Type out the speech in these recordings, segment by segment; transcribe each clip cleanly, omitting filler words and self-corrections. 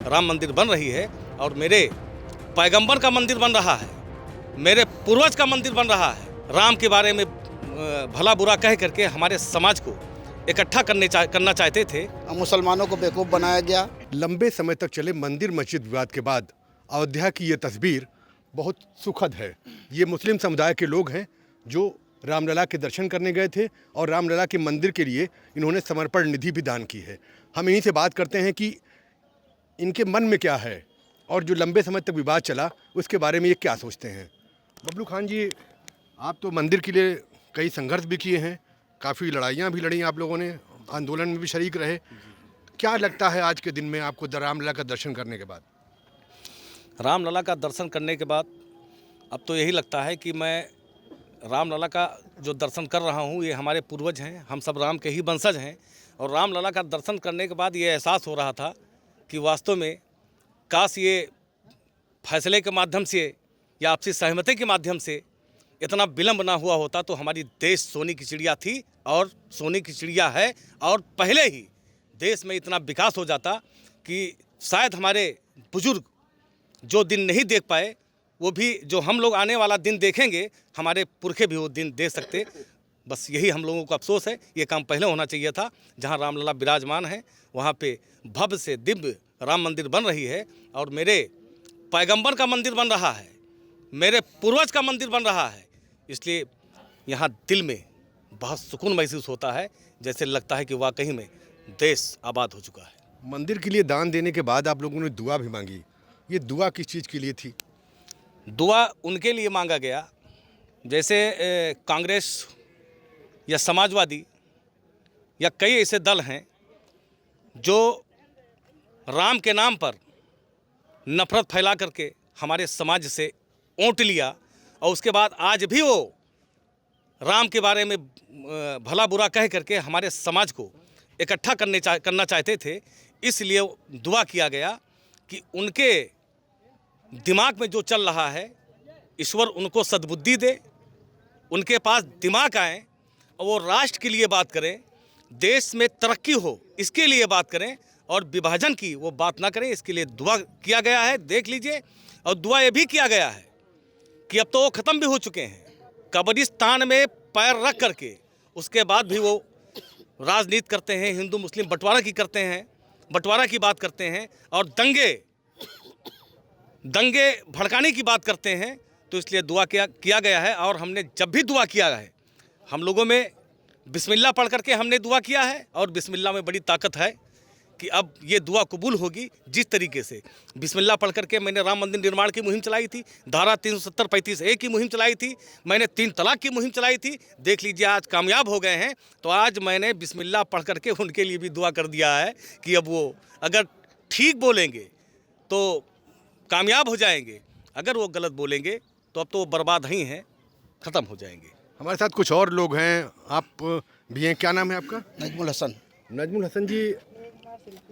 राम मंदिर बन रही है और मेरे पैगंबर का मंदिर बन रहा है, मेरे पूर्वज का मंदिर बन रहा है। राम के बारे में भला बुरा कह करके हमारे समाज को इकट्ठा करना चाहते थे। मुसलमानों को बेवकूफ़ बनाया गया। लंबे समय तक चले मंदिर मस्जिद विवाद के बाद अयोध्या की ये तस्वीर बहुत सुखद है। ये मुस्लिम समुदाय के लोग हैं जो रामलला के दर्शन करने गए थे और रामलला के मंदिर के लिए इन्होंने समर्पण निधि भी दान की है। हम इन्हीं से बात करते हैं कि इनके मन में क्या है और जो लंबे समय तक विवाद चला उसके बारे में ये क्या सोचते हैं। बबलू खान जी, आप तो मंदिर के लिए कई संघर्ष भी किए हैं, काफ़ी लड़ाइयाँ भी लड़ी आप लोगों ने, आंदोलन में भी शरीक रहे। क्या लगता है आज के दिन में आपको रामलला का दर्शन करने के बाद? रामलला का दर्शन करने के बाद अब तो यही लगता है कि मैं रामलला का जो दर्शन कर रहा हूँ ये हमारे पूर्वज हैं, हम सब राम के ही वंशज हैं। और रामलला का दर्शन करने के बाद ये एहसास हो रहा था कि वास्तव में काश ये फैसले के माध्यम से या आपसी सहमति के माध्यम से इतना विलम्ब ना हुआ होता तो हमारी देश सोने की चिड़िया थी और सोने की चिड़िया है। और पहले ही देश में इतना विकास हो जाता कि शायद हमारे बुजुर्ग जो दिन नहीं देख पाए वो भी जो हम लोग आने वाला दिन देखेंगे, हमारे पुरखे भी वो दिन देख सकते। बस यही हम लोगों को अफसोस है, ये काम पहले होना चाहिए था। जहाँ रामलला विराजमान है वहाँ पे भव्य से दिव्य राम मंदिर बन रही है और मेरे पैगंबर का मंदिर बन रहा है, मेरे पूर्वज का मंदिर बन रहा है। इसलिए यहाँ दिल में बहुत सुकून महसूस होता है, जैसे लगता है कि वाकई में देश आबाद हो चुका है। मंदिर के लिए दान देने के बाद आप लोगों ने दुआ भी मांगी, ये दुआ किस चीज़ के लिए थी? दुआ उनके लिए मांगा गया जैसे कांग्रेस या समाजवादी या कई ऐसे दल हैं जो राम के नाम पर नफरत फैला करके हमारे समाज से ओंट लिया और उसके बाद आज भी वो राम के बारे में भला बुरा कह करके हमारे समाज को इकट्ठा करना चाहते थे। इसलिए दुआ किया गया कि उनके दिमाग में जो चल रहा है ईश्वर उनको सद्बुद्धि दे, उनके पास दिमाग आए और वो राष्ट्र के लिए बात करें, देश में तरक्की हो इसके लिए बात करें और विभाजन की वो बात ना करें। इसके लिए दुआ किया गया है, देख लीजिए। और दुआ ये भी किया गया है कि अब तो वो ख़त्म भी हो चुके हैं, कब्रिस्तान में पैर रख करके उसके बाद भी वो राजनीति करते हैं, हिंदू मुस्लिम बंटवारा की करते हैं, बंटवारा की बात करते हैं और दंगे भड़काने की बात करते हैं। तो इसलिए दुआ किया गया है। और हमने जब भी दुआ किया है हम लोगों में बिस्मिल्लाह पढ़ करके हमने दुआ किया है और बिस्मिल्लाह में बड़ी ताकत है कि अब ये दुआ कबूल होगी। जिस तरीके से बिस्मिल्लाह पढ़ करके मैंने राम मंदिर निर्माण की मुहिम चलाई थी, धारा 370-35A की मुहिम चलाई थी, मैंने 3 तलाक की मुहिम चलाई थी, देख लीजिए आज कामयाब हो गए हैं। तो आज मैंने बिस्मिल्लाह पढ़ करके उनके लिए भी दुआ कर दिया है कि अब वो अगर ठीक बोलेंगे तो कामयाब हो जाएंगे, अगर वो गलत बोलेंगे तो अब तो वो बर्बाद ही हैं, ख़त्म हो जाएंगे। हमारे साथ कुछ और लोग हैं, आप भी हैं, क्या नाम है आपका? नजमुल हसन। नजमुल हसन जी,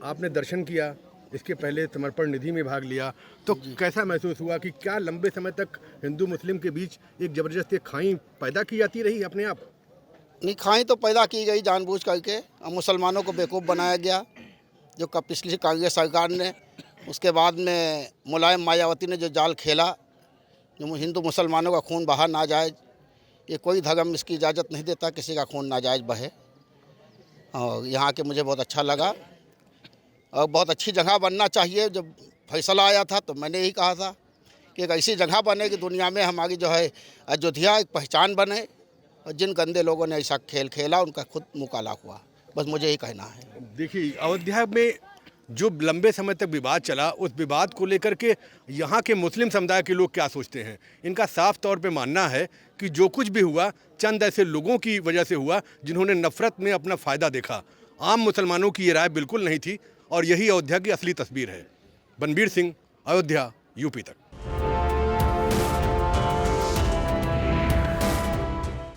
आपने दर्शन किया, इसके पहले समर्पण निधि में भाग लिया, तो कैसा महसूस हुआ कि क्या लंबे समय तक हिंदू मुस्लिम के बीच एक ज़बरदस्त खाई पैदा की जाती रही अपने आप? नहीं, खाई तो पैदा की गई जानबूझ करके और मुसलमानों को बेवकूफ़ बनाया गया जो पिछली कांग्रेस सरकार ने। उसके बाद में मुलायम मायावती ने जो जाल खेला, जो हिंदू मुसलमानों का खून बहा नाजायज़, ये कोई धर्म इसकी इजाज़त नहीं देता किसी का खून नाजायज़ बहे। और यहाँ के मुझे बहुत अच्छा लगा और बहुत अच्छी जगह बनना चाहिए। जब फैसला आया था तो मैंने यही कहा था कि एक ऐसी जगह बने कि दुनिया में हमारी जो है अयोध्या एक पहचान बने और जिन गंदे लोगों ने ऐसा खेल खेला उनका खुद मुँह काला हुआ। बस मुझे यही कहना है। देखिए, अयोध्या में जो लंबे समय तक विवाद चला, उस विवाद को लेकर के यहाँ के मुस्लिम समुदाय के लोग क्या सोचते हैं? इनका साफ तौर पे मानना है कि जो कुछ भी हुआ चंद ऐसे लोगों की वजह से हुआ जिन्होंने नफ़रत में अपना फ़ायदा देखा। आम मुसलमानों की ये राय बिल्कुल नहीं थी और यही अयोध्या की असली तस्वीर है। बनबीर सिंह, अयोध्या, यूपी तक।